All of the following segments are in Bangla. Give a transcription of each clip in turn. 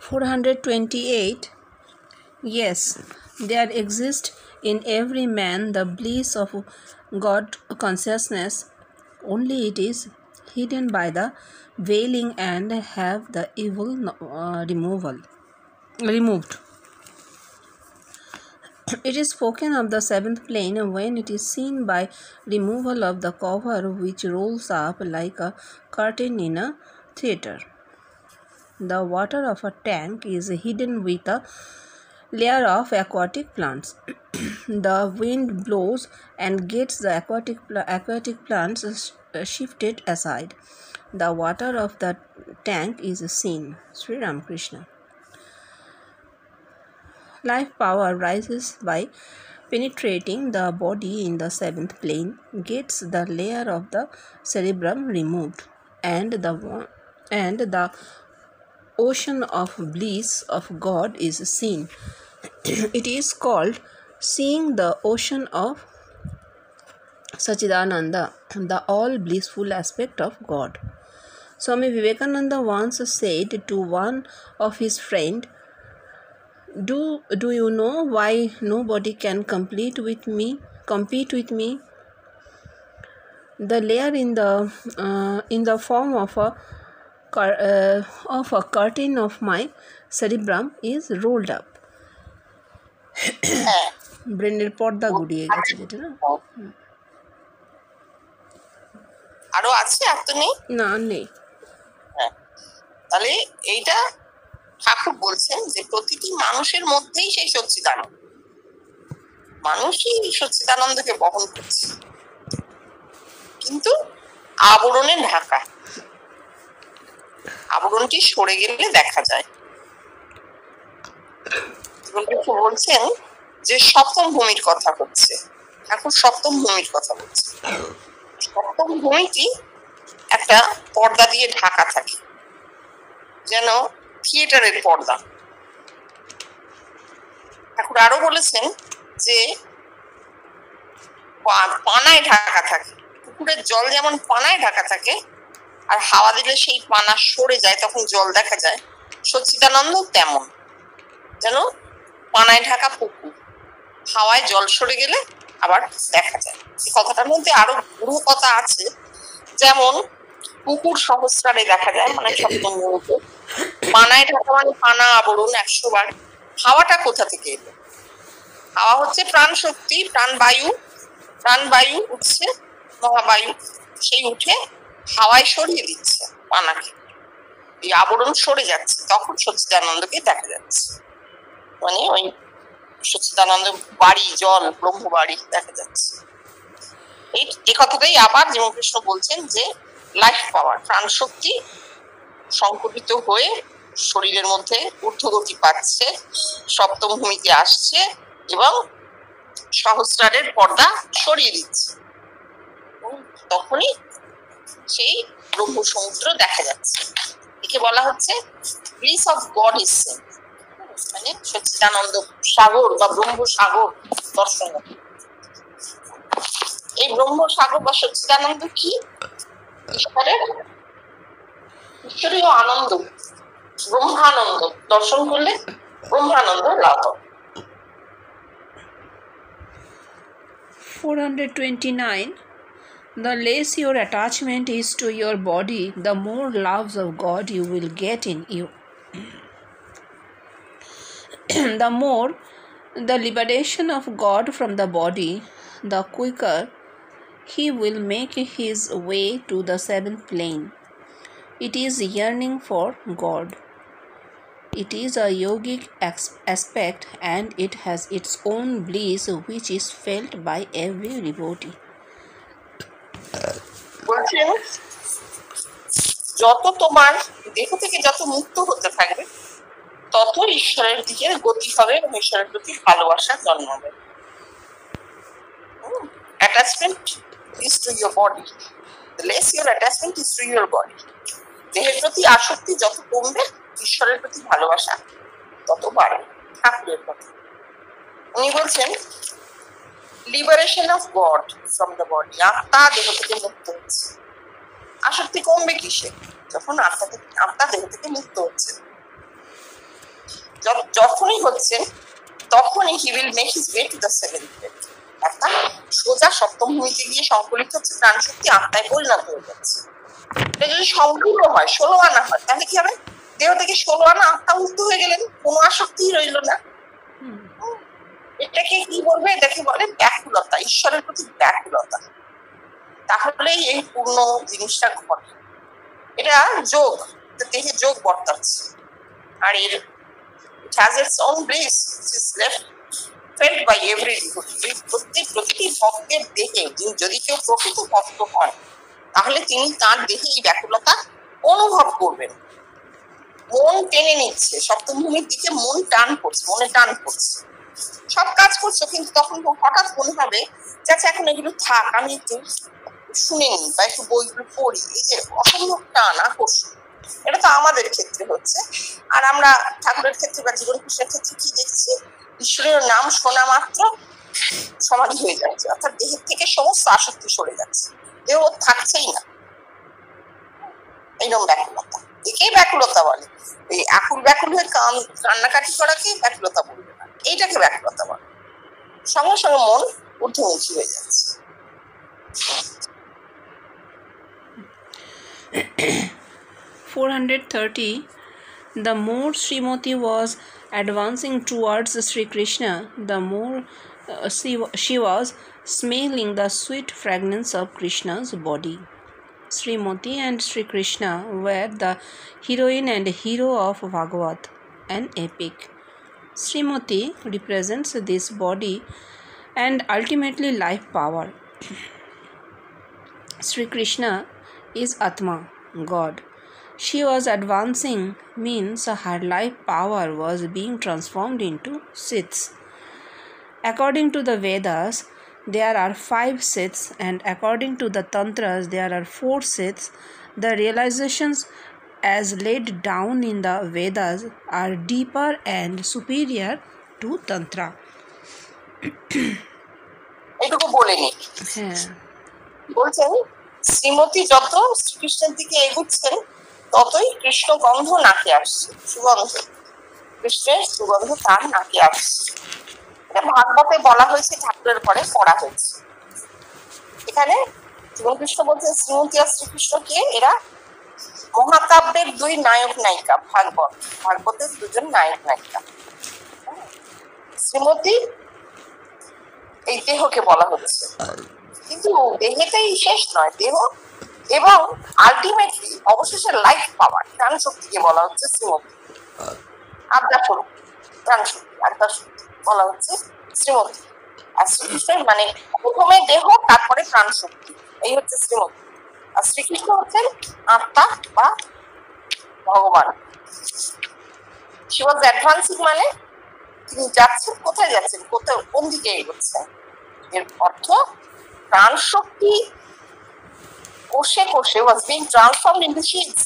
428. Yes, there exists in every man the bliss of God consciousness, only it is hidden by the veiling and have the evil removed. It is spoken of the seventh plane when it is seen by removal of the cover which rolls up like a curtain in a theatre. The water of a tank is hidden with a layer of aquatic plants. The wind blows and gets the aquatic plants shifted aside. The water of the tank is seen. Sri Ramakrishna. Life power rises by penetrating the body in the seventh plane, gets the layer of the cerebrum removed, and the ocean of bliss of God is seen. It is called seeing the ocean of Sachidananda, the all blissful aspect of God. Swami Vivekananda once said to one of his friends, Do you know why nobody can compete with me? The layer in the form of a curtain of my cerebrum is rolled up. ব্রেনের পর্দা গুড়িয়ে গেছে যেটা না আরো আছে আর তো নেই না নেই তাহলে এইটা ঠাকুর বলছেন যে প্রতিটি মানুষের মধ্যেই সেই সচ্চিদানন্দ, মানুষই সচ্চিদানন্দকে বহন করছে, কিন্তু আবরণে ঢাকা। আবরণটি সরে গেলে দেখা যায়। বলছেন যে সপ্তম ভূমির কথা হচ্ছে, ঠাকুর সপ্তম ভূমির কথা বলছে। সপ্তম ভূমিটি একটা পর্দা দিয়ে ঢাকা থাকে, যেন থিয়েটারের পর্দা। ঠাকুর আরো বলেছেন যে পানায় ঢাকা থাকে, পুকুরের জল যেমন পানায় ঢাকা থাকে আর হাওয়া দিলে সেই পানা সরে যায়, তখন জল দেখা যায়। সচ্চিদানন্দ তেমন, যেন পানায় ঢাকা পুকুর, হাওয়ায় জল সরে গেলে আবার দেখা যায়। এই কথাটার মধ্যে আরো গুরু কথা আছে, যেমন পুকুর সহস্রারে দেখা যায়, মানে সপ্তম ভূমিতে। পানায় ঢাকা মানে পানা আবরণ 100 বার। হাওয়াটা কোথা থেকে এলো? হাওয়া হচ্ছে প্রাণ শক্তি, প্রাণবায়ু উঠছে, মহাবায়ু, সেই উঠে হাওয়ায় সরিয়ে দিচ্ছে পানাকে, এই আবরণ সরে যাচ্ছে, তখন সচ্চিদানন্দকে দেখা যাচ্ছে। মানে ওই সচ্চিদানন্দ বাড়ি, জল, ব্রহ্মবাড়ি দেখা যাচ্ছে। এই কথাটাই আবার জীবনকৃষ্ণ বলছেন যে লাইফ পাওয়ার, প্রাণ শক্তি সংকুচিত হয়ে শরীরের মধ্যে ঊর্ধ্বগতি পাচ্ছে, সপ্তম ভূমিতে আসছে এবং সহস্রারের পর্দা সরিয়ে দিচ্ছে, তখনই সেই ব্রহ্ম সমুদ্র দেখা যাচ্ছে। একে বলা হচ্ছে bliss of god is seen, মানে সচ্চিদানন্দ সাগর বা ব্রহ্ম সাগর দর্শন। এই ব্রহ্ম সাগর বা সচ্চিদানন্দ কি? ঈশ্বরীয় আনন্দ, ব্রহ্মানন্দ। দর্শন করলে ব্রহ্মানন্দ লাভ হবে। 429. The less your attachment is to your body, the more loves of God you will get in you. The more the liberation of God from the body, the quicker He will make His way to the seventh plane. It is yearning for God. It is a yogic aspect, and it has its own bliss which is felt by every devotee. বলছেন যত তোমার দেহ থেকে যত মুক্ত হতে থাকবে, তত ঈশ্বরের দিকে গতি হবে এবং ঈশ্বরের প্রতি ভালোবাসা জন্মাবে। Attachment is to your body. The less your attachment is to your body. দেহের প্রতি আসক্তি যত কমবে, ঈশ্বরের প্রতি ভালোবাসা তত বাড়বে। ঠাকুরের কথা উনি বলছেন liberation of god from the body, আত্মা দেহ থেকে মুক্ত হচ্ছে। আসক্তি কমবে কিসে? যখন আত্মা দেহ থেকে মুক্ত হচ্ছে। যখনই হচ্ছেন তখনই he will make his way to the seventh plane. অর্থাৎ সোজা সপ্তম ভূমিতে গিয়ে সংকলিত হচ্ছে, প্রাণ শক্তি আত্মায় পরিণত হয়ে যাচ্ছে। এটা যদি সম্পূর্ণ হয়, 16 আনা হয়, তাহলে কি হবে? দেহ থেকে 16 আনা আত্মা মুক্ত হয়ে গেলেন, কোনো আসক্তি রইল না। এটাকে কি বলবে? এটাকে বলে ব্যাকুলতা, ঈশ্বরের প্রতি ব্যাকুলতা। তাহলেই এই পূর্ণ জিনিসটা ঘটে। এটা যোগ, দেহে যোগ বর্তাচ্ছে। আর এর it has its own bliss which is left felt by every devotee. প্রতিটি ভক্তের দেহে যদি কেউ প্রকৃত ভক্ত হন, তাহলে তিনি তার দেহে এই ব্যাকুলতা অনুভব করবেন। মন টেনে নিচ্ছে, সপ্তম ভূমির দিকে মন টান করছে, মনে টান করছে, সব কাজ করছো, কিন্তু তখন হঠাৎ মনে হবে যে আচ্ছা এখন এগুলো থাক, আমি একটু শুনে নিই বা একটু বইগুলো পড়ি। এই যে অসম্ভব টান, আকর্ষণ, এটা তো আমাদের ক্ষেত্রে হচ্ছে। আর আমরা ঠাকুরের ক্ষেত্রে বা জীবন কৃষ্ণের ক্ষেত্রে কি দেখছি? ঈশ্বরের নাম শোনা মাত্র সমাধি হয়ে যাচ্ছে, অর্থাৎ দেহের থেকে সমস্ত আসক্তি সরে যাচ্ছে, দেহ থাকছেই না। এইরকম ব্যাকুলতা, একেই ব্যাকুলতা বলে। এই আকুল ব্যাকুল হয়ে কান্নাকাটি করাকে ব্যাকুলতা বলবে না, এইটাকে ব্যাকুলতা বলে। সঙ্গে সঙ্গে মন ঊর্ধ্বমুখী হয়ে যাচ্ছে। 430. The more Srimati was advancing towards Sri Krishna, the more she was smelling the sweet fragrance of Krishna's body. Srimati and Sri Krishna were the heroine and hero of Bhagavat, an epic. Srimati represents this body and ultimately life power. Sri Krishna is Atma, God. She was advancing means her life power was being transformed into Siddhs. According to the Vedas, there are 5 Siddhs, and according to the Tantras, there are 4 Siddhs. The realizations as laid down in the Vedas are deeper and superior to Tantra. এটুকু বলেনি। হ্যাঁ, বলছেন শ্রীমতী যত শ্রীকৃষ্ণের দিকে এগুচ্ছেন ততই কৃষ্ণ গন্ধ নাকে আসছে, সুগন্ধ, কৃষ্ণের সুগন্ধ তার নাকে আসছে। এটা ভাগবতে বলা হয়েছে, ঠাকুরের পরে পড়া হয়েছে। এখানে জীবন কৃষ্ণ বলছেন শ্রীমতী আর শ্রীকৃষ্ণকে এরা মহাকাব্যের 2 নায়ক নায়িকা। ভাগবতের 2জন নায়ক নায়িকা। শ্রীমতী এই দেহকে বলা হচ্ছে, কিন্তু দেহটাই শেষ নয়, দেহ এবং আলটিমেটলি অবশেষে লাইফ পাওয়ার প্রাণ শক্তিকে বলা হচ্ছে শ্রীমতী। আদ্যা শক্তি, প্রাণ শক্তি, আদ্যা শক্তি বলা হচ্ছে শ্রীমতী। আর শ্রীকৃষ্ণের মানে প্রথমে দেহ, তারপরে প্রাণ শক্তি, এই হচ্ছে শ্রীমতী। আর শ্রীকৃষ্ণ হচ্ছেন আত্মা বা ভগবান। শি ওয়াজ অ্যাডভান্সিং মানে তিনি যাচ্ছেন, কোথায় যাচ্ছেন, কোথায়, কোন দিকে এগোচ্ছেন। এর অর্থ প্রাণ শক্তি কোষে কোষে was being transformed into seeds.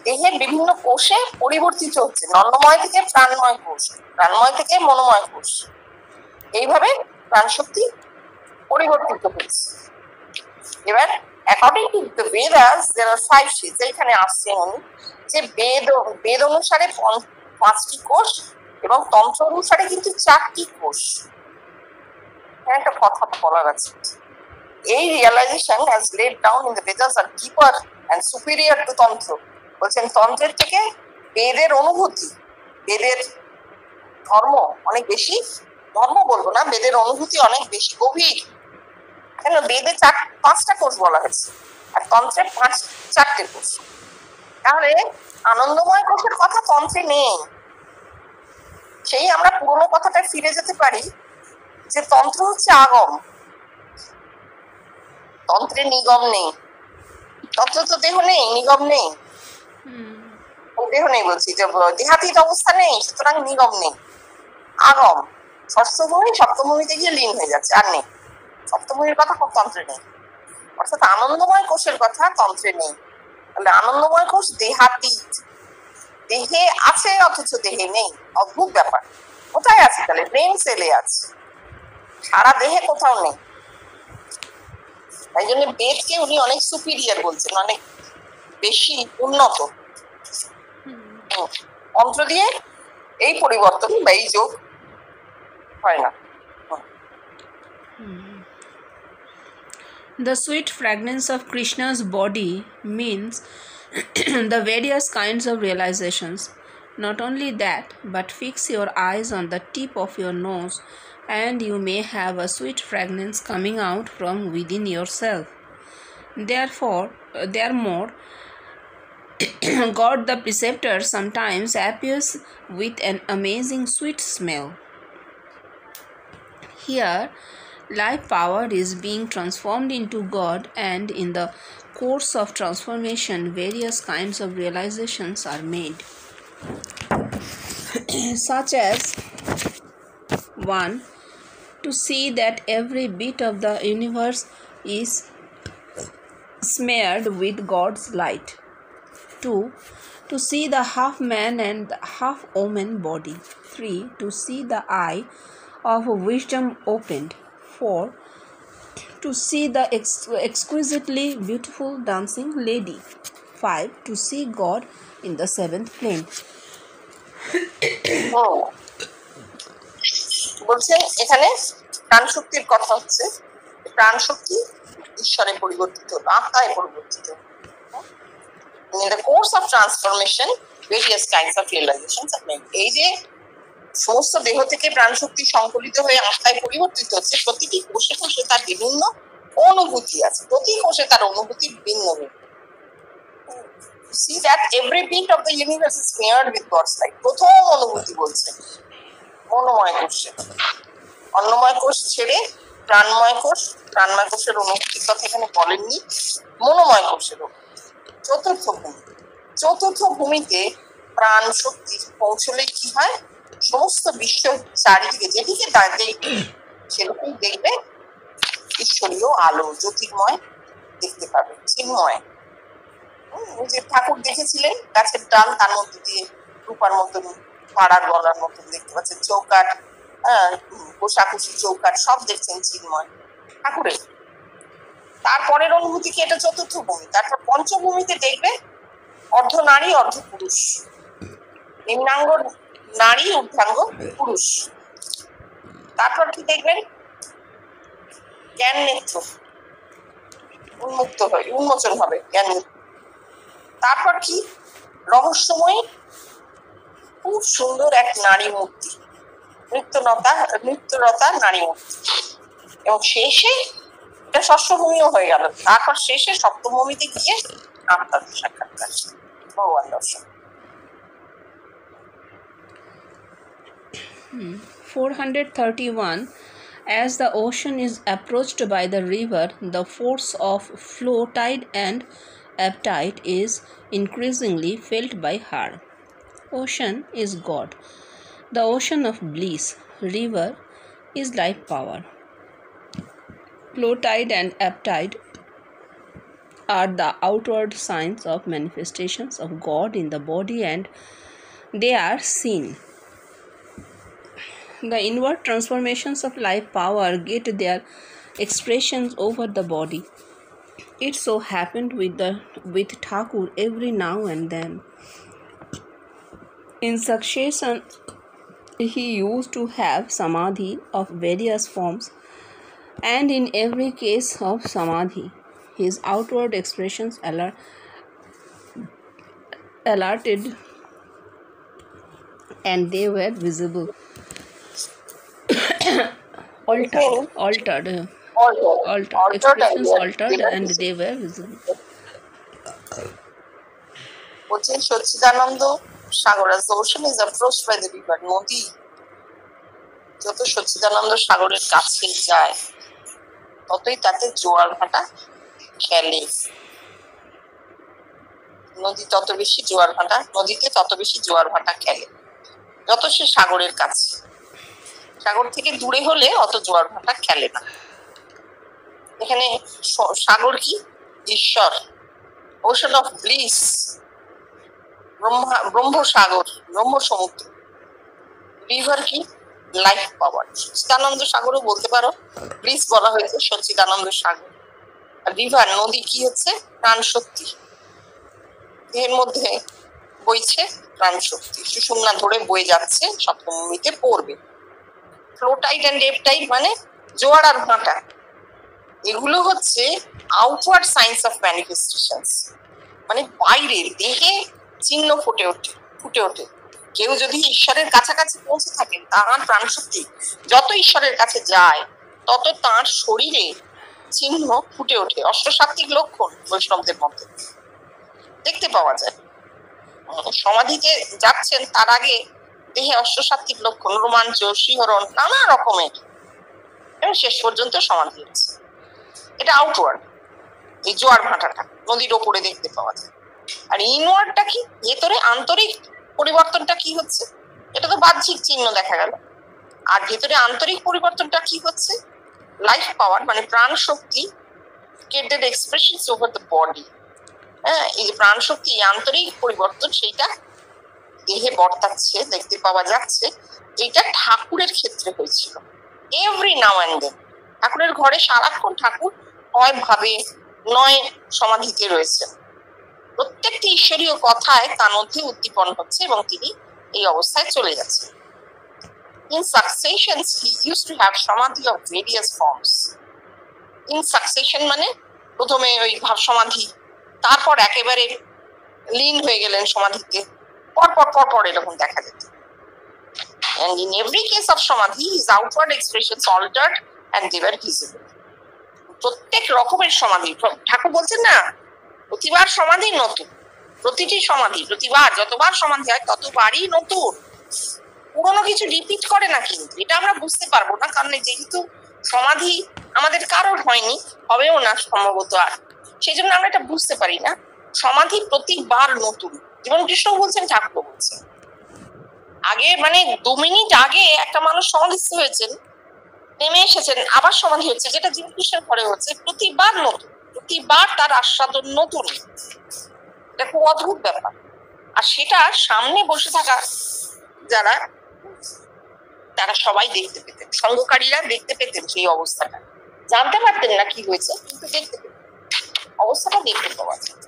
দেহের বিভিন্ন কোষে পরিবর্তিত হচ্ছে, অন্নময় থেকে প্রাণময় কোষ, প্রাণময় থেকে মনোময় কোষ, এইভাবে প্রাণ শক্তি পরিবর্তিত হচ্ছে। এবার according to the Vedas there are 5 seeds. এখানে আসছেন উনি যে বেদ অনুসারে 5টি কোষ এবং তন্ত্র অনুসারে কিন্তু 4টি কোষ। একটা কথা বলার আছে, এই realisation as laid down in the Vedas are deeper and superior to তন্ত্র। বলছেন তন্ত্রের থেকে বেদের অনুভূতি, বেদের ধর্ম অনেক বেশি, ধর্ম বলবো না, বেদের অনুভূতি অনেক বেশি গভীর। কেন? বেদে 5টা কোষ বলা হয়েছে আর তন্ত্রে 4টে কোষ। তাহলে আনন্দময় কোষের কথা তন্ত্রে নেই। সেই আমরা পুরোনো কথাটা ফিরে যেতে পারি যে তন্ত্র হচ্ছে আগম, তন্ত্রে নিগম নেই। তন্ত্র তো দেহ নেই, নিগম নেই, দেহ নেই বলছি, যে দেহাতীত অবস্থা নেই, সুতরাং নিগম নেই, আগম। ষষ্ঠভূমি সপ্তমভূমিতে গিয়ে লীন হয়ে যাচ্ছে, আর নেই। সপ্তমভূমির কথা তন্ত্রে নেই, অর্থাৎ আনন্দময় কোষের কথা তন্ত্রে নেই। তাহলে আনন্দময় কোষ দেহাতীত, দেহে আছে অথচ দেহে নেই, অদ্ভুত ব্যাপার। কোথায় আছে? তাহলে ব্রেন সেলে আছে, সারা দেহে কোথাও নেই। তাই জন্য বেদকে উনি অনেক সুপিরিয়র বলছেন, অনেক বেশি উন্নত। তন্ত্র দিয়ে এই পরিবর্তন বা এই যোগ হয় না। The sweet fragrance of Krishna's body means the various kinds of realizations. Not only that, but fix your eyes on the tip of your nose, and you may have a sweet fragrance coming out from within yourself. Therefore, God the preceptor sometimes appears with an amazing sweet smell. Here, life power is being transformed into God, and in the course of transformation, various kinds of realizations are made, such as 1. To see that every bit of the universe is smeared with God's light. 2. To see the half man and half woman body. 3. To see the eye of wisdom opened. 4. To see the exquisitely beautiful dancing lady. 5. To see God in the seventh plane. বলছে এখানে প্রাণ শক্তির কথা হচ্ছে। প্রাণ শক্তি ঈশ্বরে পরিবর্তিত, আত্মায় পরিবর্তিত। In the course of transformation, various kinds of realizations are made. এই যে সমস্ত দেহ থেকে প্রাণ শক্তি সংকলিত হয়ে আত্মায় পরিবর্তিত হচ্ছে, প্রতিটি কোষে কোষে তার বিভিন্ন অনুভূতি আছে, প্রতি কোষে তার অনুভূতি ভিন্ন ভিন্ন। See that every bit of the universe is smeared with God's light. প্রথম অনুভূতি বলছে মনোময় কোষে, অন্নময় কোষ ছেড়ে প্রাণময় কোষ, প্রাণময় কোষের অনুভূতির কথা এখানে বলেননি, মনোময় কোষের। চতুর্থ ভূমিতে প্রাণ শক্তি পৌঁছলে কি হয়, সমস্ত বিশ্ব চারিদিকে যেদিকে দেখবে সেরকম দেখবে ঈশ্বরীয় আলো, জ্যোতির্ময় দেখতে পাবে, চিন্ময়। যে ঠাকুর দেখেছিলেন গাছের ডাল, তার মধ্যে দিয়ে রূপার মতন, পাড়ার গলার মতন দেখতে পাচ্ছেন, চৌকাঠ, কোষাকুষি চৌকাঠ সব দেখছেন চিন্ময় ঠাকুরের। তারপরের অনুভূতি কি, এটা চতুর্থ ভূমি। তারপর পঞ্চভূমিতে দেখবে অর্ধ নারী অর্ধ পুরুষ, নিম্নাঙ্গ নারী ঊর্ধ্বাঙ্গ পুরুষ। তারপর কি দেখবেন, জ্ঞান নেত্র উন্মোচন হবে জ্ঞান নেত্র। তারপর কি, রহস্যময়ী খুব সুন্দর এক নারী মূর্তি, নৃত্যরতা নারী মূর্তি। এবং শেষে এটা ষষ্ঠভূমিও হয়ে গেল। তারপর শেষে সপ্তমভূমিতে গিয়ে আত্মার সাক্ষাৎকার, ভগবান দর্শন। 431. As the ocean is approached by the river, the force of flow, tide and ebb tide is increasingly felt by her. Ocean is God, the ocean of bliss. River is life power. Flow, tide and ebb tide are the outward signs of manifestations of God in the body, and they are seen. The inward transformations of life power get their expressions over the body. It so happened with Thakur every now and then. In succession, he used to have samadhi of various forms, and in every case of samadhi, his outward expressions alerted, and they were visible. Altered. Expressions altered, and they were visible. বলছেন সচ্চিদানন্দ সাগর, as the ocean is approached by the river, নদী যত সচ্চিদানন্দ সাগরের কাছে যায় ততই তাতে জোয়ার ভাটা খেলে। নদীতে তত বেশি জোয়ার ভাটা খেলে যত সে সাগরের কাছে। সাগর থেকে দূরে হলে অত জোয়ার ভাটা খেলে না। এখানে সাগর কি, ঈশ্বর, ওশান অফ ব্লিস, ব্রহ্মসাগর, ব্রহ্ম সমুদ্র। রিভার কি, লাইফ পাওয়ার। সচ্চিদানন্দ সাগরও বলতে পারো, ব্লিস বলা হয়েছে সচ্চিদানন্দ সাগর। আর রিভার, নদী কি হচ্ছে, প্রাণ শক্তি। এর মধ্যে বইছে প্রাণ শক্তি, সুষুম্না ধরে বয়ে যাচ্ছে, সপ্তমীতে পড়বে। Flow tide and deep tide মানে জোয়ার আর ভাটা, এগুলো হচ্ছে আউটওয়ার্ড সাইন্স অফ ম্যানিফেস্টেশনস, মানে বাইরের দেহে চিহ্ন ফুটে ওঠে। কেউ যদি ঈশ্বরের কাছাকাছি পৌঁছে থাকেন, তার প্রাণশক্তি যত ঈশ্বরের কাছে যায় তত তার শরীরে চিহ্ন ফুটে ওঠে। অষ্টসাত্ত্বিক লক্ষণ বৈষ্ণবদের মধ্যে দেখতে পাওয়া যায়। সমাধিতে যাচ্ছেন তার আগে দেহে অষ্টসাত্ত্বিক লক্ষণ, রোমাঞ্চ, শিহরণ, নানা রকমের, এবং শেষ পর্যন্ত সমাধি হচ্ছে। এটা আউটওয়ার্ড, এই জোয়ার ভাটাটা নদীর ওপরে দেখতে পাওয়া যায়। আর ইনওয়ার্ডটা কি, ভেতরে আন্তরিক পরিবর্তনটা কি হচ্ছে, এটা তো বাহ্যিক চিহ্ন দেখা গেল। আর ভেতরে আন্তরিক পরিবর্তনটা কি হচ্ছে, লাইফ পাওয়ার মানে প্রাণ শক্তি created expressions over the body. হ্যাঁ, এই যে প্রাণ শক্তি, আন্তরিক পরিবর্তন, সেইটা দেহে বর্তাচ্ছে, দেখতে পাওয়া যাচ্ছে। এইটা ঠাকুরের ক্ষেত্রে হয়েছিল এভরি নাও অ্যান্ড দেন। ঠাকুরের ঘরে সারাক্ষণ ঠাকুর হয় ভাবে, নয় সমাধিতে রয়েছে। প্রত্যেকটি ঈশ্বরীয় কথায় তার মধ্যে উদ্দীপন হচ্ছে এবং তিনি এই অবস্থায় চলে যাচ্ছেন। In successions, he used to have samadhi of various forms. In succession মানে প্রথমে ওই ভাব সমাধি, তারপর একেবারে লীন হয়ে গেলেন সমাধিতে, পর এরকম দেখা যেত। And in every case of samadhi, his outward expressions altered and they were visible. প্রত্যেক রকমের সমাধি, ঠাকুর বলছেন না, প্রতিবার সমাধি নতুন, প্রতিটি সমাধি, প্রতিবার যতবার সমাধি হয় ততবারই নতুন, পুরোনো কিছু রিপিট করে না। কিন্তু এটা আমরা বুঝতে পারবো না, কারণ যেহেতু সমাধি আমাদের কারোর হয়নি, হবেও না সম্ভবত, আর সেই জন্য আমরা এটা বুঝতে পারি না। সমাধি প্রতিবার নতুন, যেমন কৃষ্ণ বলছেন, ঠাকুর বলছেন। আগে মানে 2 মিনিট আগে একটা মানুষ সমাধিস্থ হয়েছেন, নেমে এসেছেন, আবার সমাধি হচ্ছে, যেটা জীবন কৃষ্ণের ঘরে হচ্ছে। প্রতিবার নতুন, প্রতিবার তার আস্বাদন নতুন। এটা খুব অদ্ভুত ব্যাপার। আর সেটা সামনে বসে থাকা যারা, তারা সবাই দেখতে পেতেন, সঙ্গকারীরা দেখতে পেতেন সেই অবস্থাটা, জানতে পারতেন না কি হয়েছে, কিন্তু দেখতে পেতেন, অবস্থাটা দেখতে পাওয়া যায়।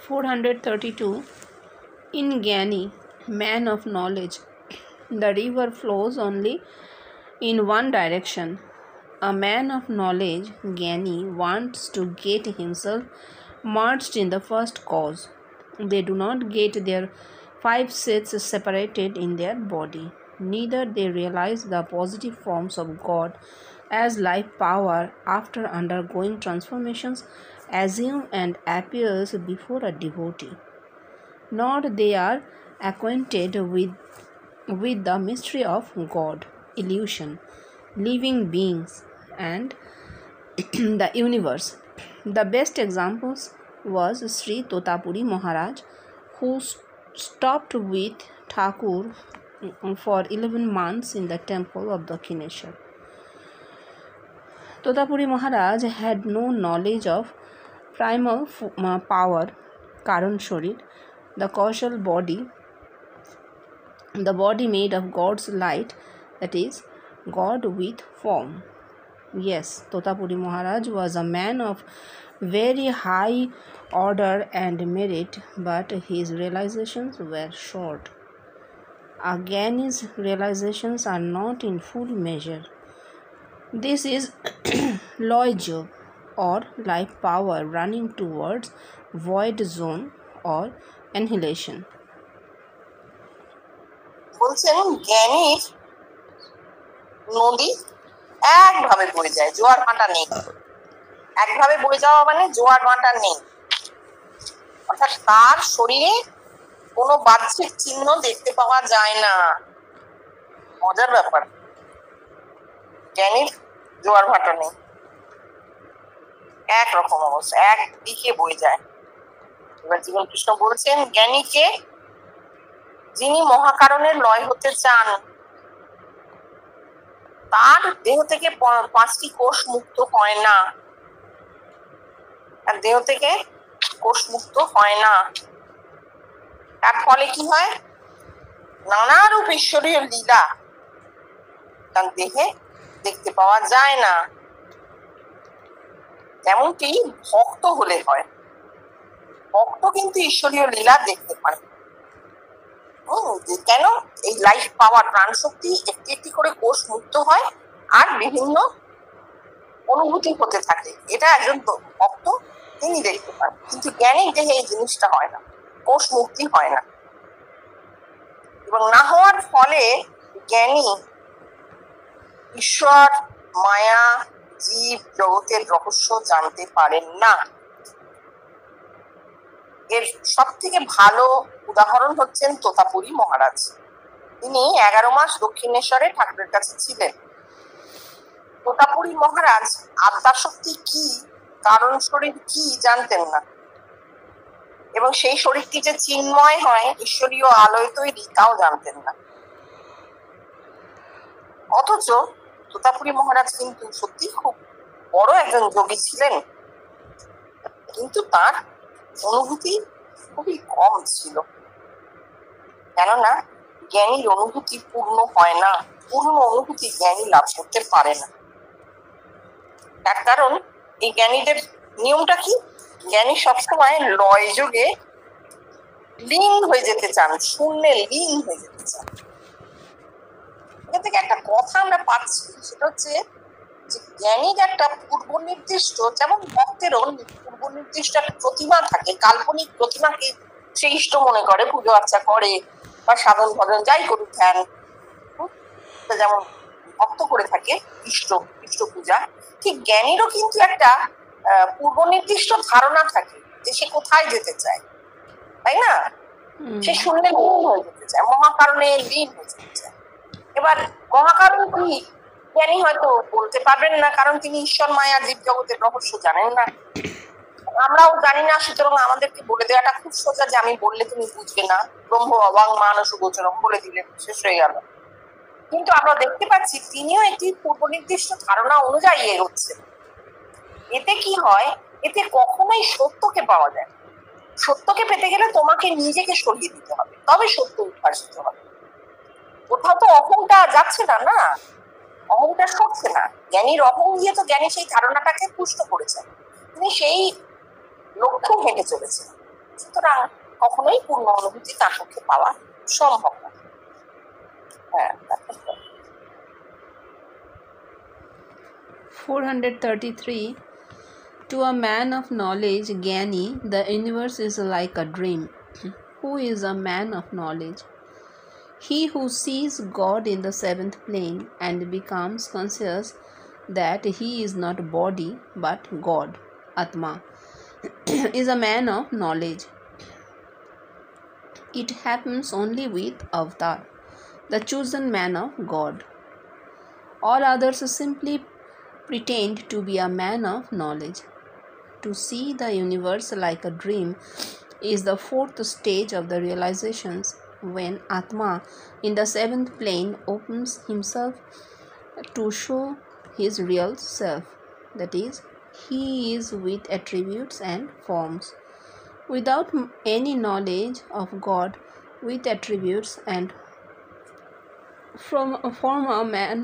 432. In Gyani, man of knowledge, the river flows only in one direction. A man of knowledge, Gyani, wants to get himself merged in the first cause. They do not get their 5 sets separated in their body. Neither they realize the positive forms of God as life power after undergoing transformations assume and appears before a devotee. Nor they are acquainted with the mystery of God, illusion, living beings, and the universe. The best examples was Sri Totapuri Maharaj, who stopped with Thakur for 11 months in the temple of Dakshineshwar. Totapuri Maharaj had no knowledge of primal power, Karan Shorir, the causal body, the body made of God's light, that is, God with form. Yes, Totapuri Maharaj was a man of very high order and merit, but his realizations were short. A Gyani's realizations are not in full measure. This is loy-jog, or life power running towards void zone or annihilation. বলছেন জ্ঞানীর নদী একভাবে বয়ে যায়, জোয়ার ভাটা নেই। একভাবে বয়ে যাওয়া মানে জোয়ার ভাটা নেই, অর্থাৎ তার শরীরে কোনো বাহ্যিক চিহ্ন দেখতে পাওয়া যায় না। মজার ব্যাপার, জ্ঞানীর জোয়ার ভাটা নেই, একরকম অবস্থা, একদিকে বয়ে যায়। এবার জীবন কৃষ্ণ বলছেন, জ্ঞানীকে, যিনি মহাকারণের লয় হতে চান, তার দেহ থেকে 5টি কোষ মুক্ত হয় না, আর দেহ থেকে কোষ মুক্ত হয় না। তার ফলে কি হয়, নানা রূপ ঈশ্বরীয় লীলা তার দেহে দেখতে পাওয়া যায় না। তেমনটি ভক্ত হলে হয়। ভক্ত কিন্তু ঈশ্বরীয় লীলা দেখতে পায়। কেন? এই লাইফ পাওয়ার প্রাণ শক্তি একটি একটি করে কোষ মুক্ত হয় আর বিভিন্ন অনুভূতি হতে থাকে। এটা একজন ভক্ত তিনি দেখতে পান, কিন্তু জ্ঞানী দেহে এই জিনিসটা হয় না, কোষ মুক্তি হয় না। এবং না হওয়ার ফলে জ্ঞানী ঈশ্বর, মায়া, জীব জগতের রহস্য জানতে পারেন না। এর সব থেকে ভালো উদাহরণ হচ্ছেন তোতাপুরী মহারাজ। তিনি 11 মাস দক্ষিণেশ্বরে ঠাকুরের কাছে ছিলেন। তোতাপুরী মহারাজ আত্মাশক্তি কি, কারণ শরীর কি জানতেন না, এবং সেই শরীরটি যে চিন্ময় হয়, ঈশ্বরীয় আলোয় তৈরি, তাও জানতেন না। অথচ তোতাপুরী মহারাজ কিন্তু সত্যি খুব বড় একজন যোগী ছিলেন, কিন্তু তার অনুভূতি খুবই কম ছিল। কেননা জ্ঞানীর অনুভূতি পূর্ণ হয় না, পূর্ণ অনুভূতি জ্ঞানী লাভ করতে পারে না। তার কারণ এই জ্ঞানীদের নিয়মটা কি? জ্ঞানী সবসময় লয় যোগে লীন হয়ে যেতে চান, শূন্যে লীন হয়ে যেতে চান। এখান থেকে একটা কথা আমরা পাচ্ছি, সেটা হচ্ছে যে জ্ঞানীর একটা পূর্ব নির্দিষ্ট, যেমন ভক্তেরও পূর্ব নির্দিষ্ট একটা প্রতিমা থাকে, কাল্পনিক প্রতিমাকে সে ইষ্ট মনে করে, পুজো আর্চা করে বা সাধন ভজন যাই করুক, ধ্যান যেমন ভক্ত করে থাকে, ইষ্ট পূজা, ঠিক জ্ঞানীরও কিন্তু একটা পূর্ব নির্দিষ্ট ধারণা থাকে যে সে কোথায় যেতে চায়, তাই না? সে শূন্যে লীন হয়ে যেতে চায়, মহাকারণে লীন হয়ে যেতে চায়। এবার মহাকারণ কি জ্ঞানী হয়তো বলতে পারবেন না, কারণ তিনি ঈশ্বর, মায়া, জীব জগতের রহস্য জানেন না, আমরাও জানি না। সুতরাং আমাদেরকে বলে দেওয়াটা খুব সোজা, যে আমি বললে তুমি বুঝবে না, ব্রহ্ম অবাং মানস গোচরম বলে দিলে শেষ হয়ে গেল। কিন্তু আমরা দেখতে পাচ্ছি তিনিও একটি পূর্ব নির্দিষ্ট ধারণা অনুযায়ী এগোচ্ছেন। এতে কি হয়? এতে কখনোই সত্যকে পাওয়া যায়। সত্যকে পেতে গেলে তোমাকে নিজেকে সরিয়ে দিতে হবে, তবে সত্য উদ্ভাসিত হবে। কোথাও তো অহংটা যাচ্ছে না, না অহংটা সরছে না। জ্ঞানীর অহং দিয়ে তো জ্ঞানী সেই ধারণাটাকে পুষ্ট করেছেন, তিনি সেই লক্ষ্য হেঁটে চলেছেন। সুতরাং কখনোই পূর্ণ অনুভূতি তার পক্ষে পাওয়া সম্ভব না। 433. To a man of knowledge, Gyani, the universe is like a dream. Who is a man of knowledge? He who sees God in the 7th plane and becomes conscious that he is not body but God, Atma, is a man of knowledge. It happens only with Avatar, the chosen man of God. All others simply pretend to be a man of knowledge. To see the universe like a dream is the 4th stage of the realizations, when Atma in the 7th plane opens himself to show his real self, that is, he is with attributes and forms. Without any knowledge of God with attributes and form, a man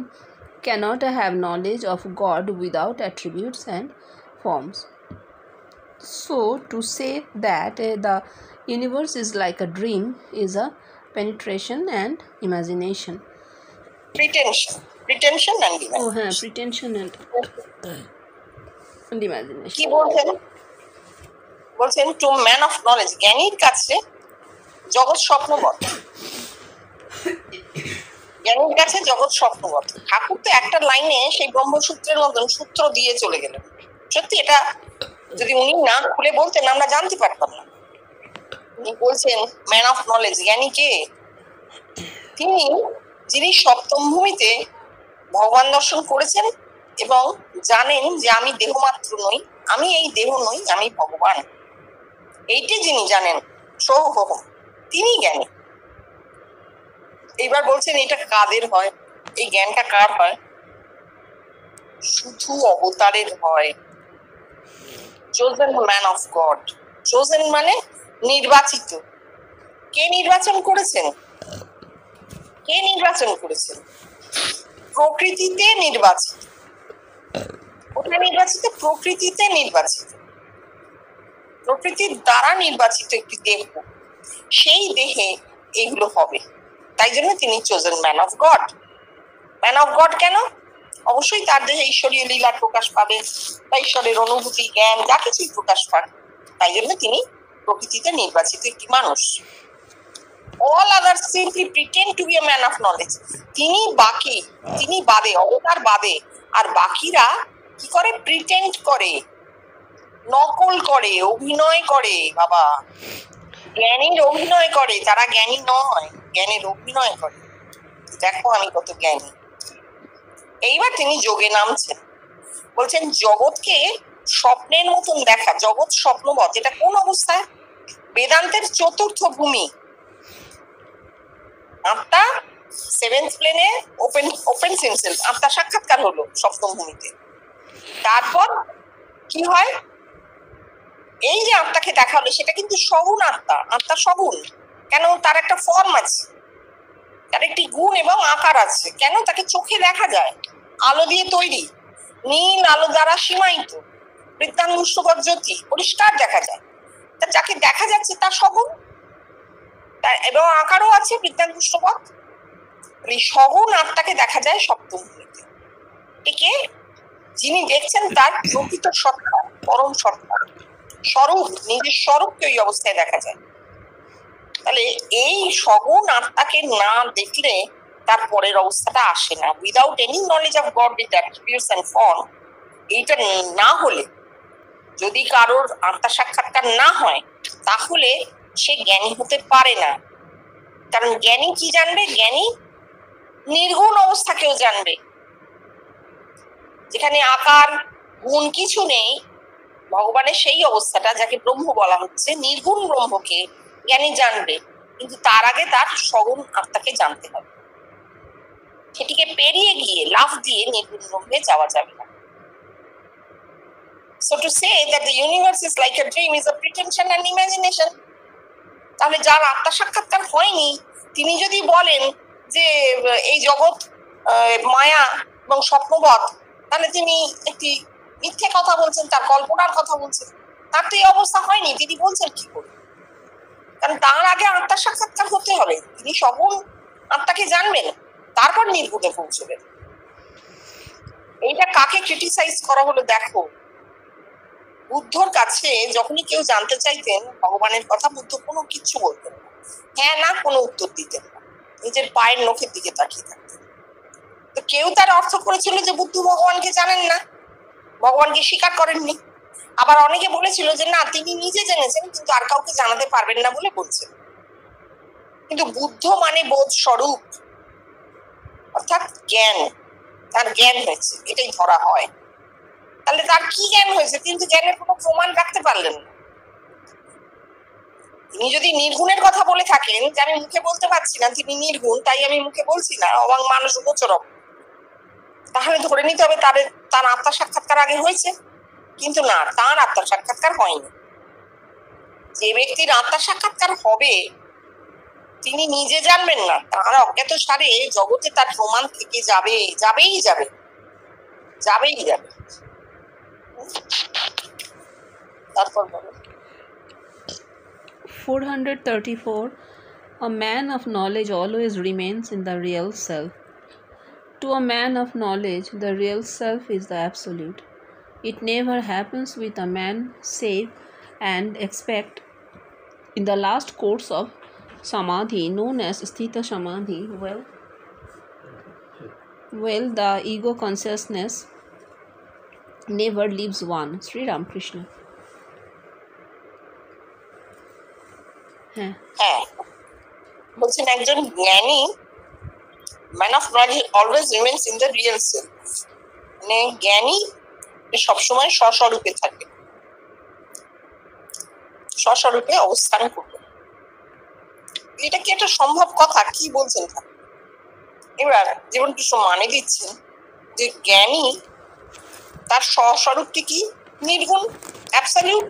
cannot have knowledge of God without attributes and forms. So, to say that the universe is like a dream is a penetration and imagination. Pretension and imagination. Oh, pretension and imagination. কি বলছেন টু ম্যান অফ নলেজ, জ্ঞানীর কাছে জগৎ স্বপ্নবৎ। জ্ঞানীর কাছে জগৎ স্বপ্নবৎ। ঠাকুর তো একটা লাইনে সেই ব্রহ্মসূত্রের মতন সূত্র দিয়ে চলে গেলেন। সত্যি এটা যদি উনি না খুলে বলতেন আমরা জানতে পারতাম না। উনি বলছেন ম্যান অফ নলেজ, জ্ঞানী কে? তিনি যিনি সপ্তম ভূমিতে ভগবান দর্শন করেছেন এবং জানেন যে আমি দেহ মাত্র নই, আমি এই দেহ নই, আমি ভগবান। এইটি যিনি জানেন সৌহম, তিনি জ্ঞানী। এইবার বলছেন এটা কাদের হয়? এই জ্ঞানটা কার হয়? শুধু অবতারের হয়। chosen man of God, chosen মানে নির্বাচিত। কে নির্বাচন করেছেন? কে নির্বাচন করেছেন? প্রকৃতিতে নির্বাচিত। কোথায় নির্বাচিত? প্রকৃতিতে নির্বাচিত, প্রকৃতির দ্বারা নির্বাচিত একটি দেহ, সেই দেহে এগুলো হবে। তাই জন্য তিনি chosen man of god. Man of god কেন? অবশ্যই তার দেহে ঈশ্বরীয় লীলার প্রকাশ পাবে, বা ঈশ্বরের অনুভূতি, জ্ঞান, যা কিছুই প্রকাশ পাক। তাই জন্য তিনি প্রকৃতিতে নির্বাচিত একটি মানুষ। All others simply pretend to be a man of knowledge. তিনি বাদে, অবতার বাদে আর বাকিরা কি করে? প্রিটেন্ড করে, নকল করে, অভিনয় করে। বাবা, জ্ঞানীর অভিনয় করে, তারা জ্ঞানী নয়, জ্ঞানের অভিনয় করে। দেখো আমি কত জ্ঞানী। এইবার তিনি যোগে নামছেন, বলছেন জগৎকে স্বপ্নের মতন দেখা, জগৎ স্বপ্নবৎ। এটা কোন অবস্থায়? বেদান্তের চতুর্থ ভূমি। আত্মা সেভেন্থ প্লেনে ওপেন হিমসেলফ, আত্মা সাক্ষাৎকার হলো সপ্তম ভূমিতে। তারপর কি হয়? এই যে আত্মাকে দেখা হলো, সেটা কিন্তু সগুণ আত্মা। আত্মা সগুণ কেন? তার একটা ফর্ম আছে, তার একটি গুণ এবং আকার আছে। কেন? তাকে চোখে দেখা যায়, আলো দিয়ে তৈরি, নীল আলো দ্বারা সীমায়িত, বৃত্তাঙ্গুষ্ঠবৎ জ্যোতি, পরিষ্কার দেখা যায়। তা যাকে দেখা যাচ্ছে তার সগুণ, এবং আকারও আছে বৃত্তাঙ্গুষ্ঠবৎ। এই সগুণ আত্মাকে দেখা যায় সপ্তম ভূমিতে। একে যিনি দেখছেন তার প্রকৃত সত্তা, পরম সত্তা, স্বরূপ, নিজের স্বরূপকে ওই অবস্থায় দেখা যায়। তাহলে এই সগুণ আত্মাকে না দেখলে তার পরের অবস্থাটা আসে না। Without any knowledge of God it attributes and form, এইটা না হলে, যদি কারোর আত্মা সাক্ষাৎকার না হয়, তাহলে সে জ্ঞানী হতে পারে না। কারণ জ্ঞানী কি জানবে? জ্ঞানী নির্গুণ অবস্থাকেও জানবে, যেখানে আকার গুণ কিছু নেই। ভগবানের সেই অবস্থাটা, যাকে ব্রহ্ম বলা হচ্ছে, নির্গুণ ব্রহ্মকে জ্ঞানী জানবে, কিন্তু তার আগে তার সগুণ আত্মাকে জানতে হবে। সেটিকে পেরিয়ে গিয়ে লাফ দিয়ে নির্গুণ ব্রহ্মে যাওয়া যাবে না। So to say that the universe is like a dream is a pretension and imagination. তাহলে যার আত্মা সাক্ষাৎকার হয়নি, তিনি যদি বলেন যে এই জগৎ মায়া এবং স্বপ্নবৎ, তাহলে তিনি একটি মিথ্যে কথা বলছেন, তার কল্পনার কথা বলছেন। তার তো এই অবস্থা হয়নি, তিনি বলছেন কি করে? কারণ তার আগে আত্মার সাক্ষাৎকার হতে হবে। তিনি সগুণ আত্মাকে জানবেন, তারপর নির্গুণে পৌঁছবেন। এইটা কাকে ক্রিটিসাইজ করা হলো? দেখো, বুদ্ধর কাছে যখনই কেউ জানতে চাইতেন ভগবানের কথা, বুদ্ধ কোনো কিচ্ছু বলতেন না, হ্যাঁ না কোনো উত্তর দিতেন না, নিজের পায়ের নখের দিকে তাকিয়ে থাকতেন। তো কেউ তার অর্থ করেছিল যে বুদ্ধ ভগবানকে জানেন না, ভগবানকে স্বীকার করেননি। আবার অনেকে বলেছিল যে না, তিনি নিজে জেনেছেন কিন্তু আর কাউকে জানাতে পারবেন না বলে বলছেন। কিন্তু বুদ্ধ মানে বোধ স্বরূপ, অর্থাৎ জ্ঞান, তার জ্ঞান হয়েছে, এটাই ধরা হয়। তাহলে তার কি জ্ঞান হয়েছে? কিন্তু জ্ঞানের কোনো প্রমাণ রাখতে পারলেন না। তিনি যদি নির্গুণের কথা বলে থাকেন, যে আমি মুখে বলতে পারছি না তিনি নির্গুণ, তাই আমি মুখে বলছি না, অবাং মানুষ গোচরম, তাহলে ধরে নিতে হবে তার আত্মা সাক্ষাৎকার আগে হয়েছে। কিন্তু না, তার আত্মা সাক্ষাৎকার হয়নি। যে ব্যক্তির আত্মা সাক্ষাৎকার হবে তিনি নিজে জানবেন না, তার অজ্ঞাত সারে জগতে তার প্রমাণ থেকে যাবেই যাবে। তারপর বলো 434. A man of knowledge always remains in the real self. To a man of knowledge, the real self is the absolute. It never happens with a man save and except in the last course of samadhi, known as sthita samadhi. Well, the ego consciousness never leaves one. Sri Ram Krishna. হ্যাঁ, বলছেন একজন জ্ঞানী, man of knowledge always remains in the real self, মানে জ্ঞানী সবসময় স্বস্বরূপে থাকে, স্বস্বরূপে অবস্থান করবে। এটা কি একটা সম্ভব কথা? কি বলছেন? এবার জীবন কৃষ্ণ মানে দিচ্ছেন যে জ্ঞানী তার স্বস্বরূপটি কি? নির্গুণ, অ্যাবসলিউট,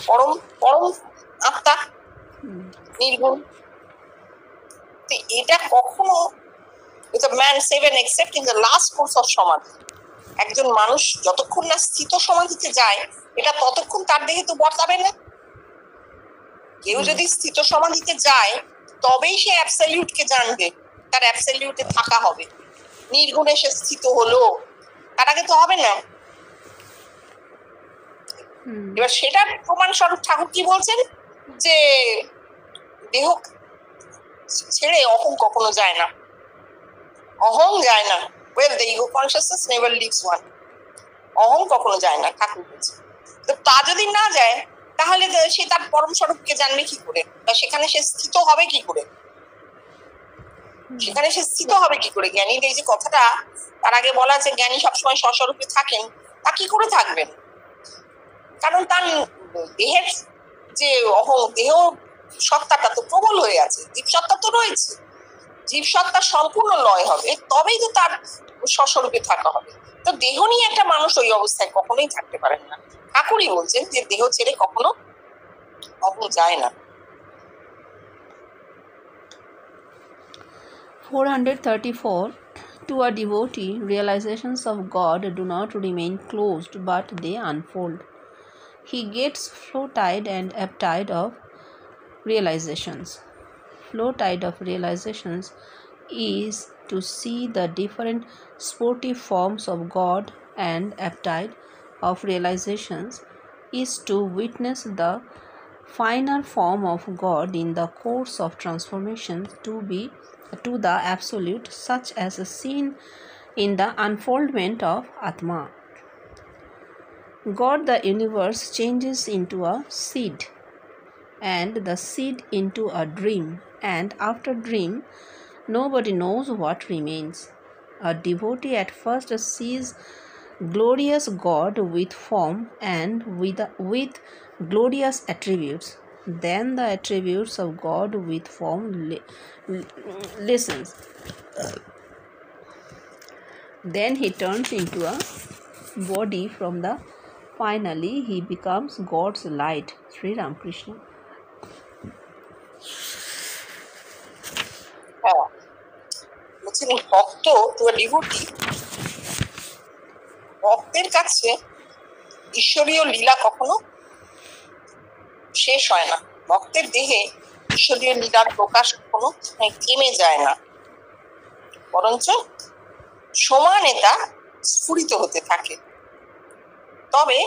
পরম আত্মা, নির্গুণ। এটা কখনো with a man save and except in the last course of samadhi, একজন মানুষ যতক্ষণ না স্থিত সমাধিতে যায় এটা ততক্ষণ তার দেহে তো বর্তাবে না। কেউ যদি স্থিত সমাধিতে যায় তবেই সে অ্যাবসলিউটকে জানবে, তার অ্যাবসলিউটে থাকা হবে, নির্গুণে সে স্থিত হলো, তার আগে তো হবে না। এবার সেটার প্রমাণ স্বরূপ ঠাকুর কি বলছেন, যে দেহ ছেড়ে অহং কখনো যায় না, অহং যায় না। Well the ego consciousness never leaves one, অহং কখনো যায় না ঠাকুর বলছে। তো তা যদি না যায় তাহলে সে তার পরম স্বরূপকে জানবে কি করে, বা সেখানে সে স্থিত হবে কি করে, সেখানে সে স্থিত হবে কি করে? জ্ঞানীর এই যে কথাটা তার আগে বলা আছে জ্ঞানী সবসময় স্বস্বরূপে থাকেন, তা কি করে থাকবেন? কারণ তার দেহের যে অহং, দেহ সত্তাটা তো প্রবল হয়ে আছে, জীবসত্তা তো রয়েছে, জীবসত্তা সম্পূর্ণ লয় হবে তবেই তো তার স্বস্বরূপে থাকা হবে। তো দেহ নিয়ে একটা মানুষ ওই অবস্থায় কখনোই থাকতে পারেন না। ঠাকুরই বলছেন যে দেহ ছেড়ে কখনো অহং যায় না। 434. To a devotee, realizations of God do not remain closed but they unfold. He gets flow tide and ebb tide of realizations. Flow tide of realizations is to see the different sportive forms of God, and ebb tide of realizations is to witness the finer form of God in the course of transformation to the absolute, such as seen in the unfoldment of Atma. God, the universe, changes into a seed, and the seed into a dream, and after dream nobody knows what remains. A devotee at first sees glorious God with form and with glorious attributes. Then the attributes of God with form listens. Then he turns into a body from the finally he becomes God's light. Sri Ram Krishna. ভক্ত টু আ ডিভোটি, ভক্তের কাছে ঈশ্বরীয় লীলা কখনো শেষ হয় না। ভক্তের দেহে ঈশ্বরীয় লীলার প্রকাশ কখনো থেমে যায় না, বরঞ্চ সমানে তা স্ফুরিত হতে থাকে। তবে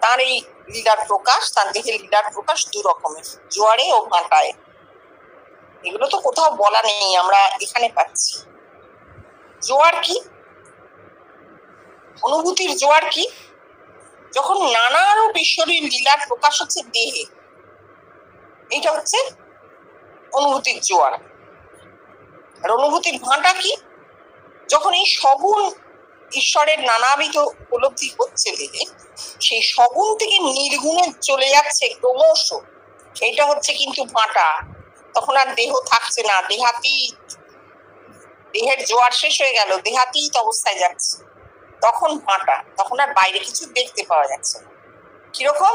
তার এই লীলার প্রকাশ, তার দেহে লীলার প্রকাশ দু রকমের, জোয়ারে ও ভাটায়। এগুলো তো কোথাও বলা নেই, আমরা এখানে পাচ্ছি। জোয়ার কি? অনুভূতির জোয়ার কি? যখন নানা রূপ ঈশ্বরীর লীলার প্রকাশ হচ্ছে দেহে, এটা হচ্ছে অনুভূতির জোয়ার। আর অনুভূতির ভাঁটা কি? যখন এই সগুণ ঈশ্বরের নানাবিধ উপলব্ধি হচ্ছে দেহে, সেই সগুণ থেকে নির্গুণে চলে যাচ্ছে ক্রমশ, এইটা হচ্ছে কিন্তু ভাঁটা। তখন আর দেহ থাকছে না, দেহাতীত, দেহের জোয়ার শেষ হয়ে গেল, দেহাতীত অবস্থায় যাচ্ছে, তখন ভাঁটা, তখন আর বাইরে কিছু দেখতে পাওয়া যাচ্ছে না। কিরকম?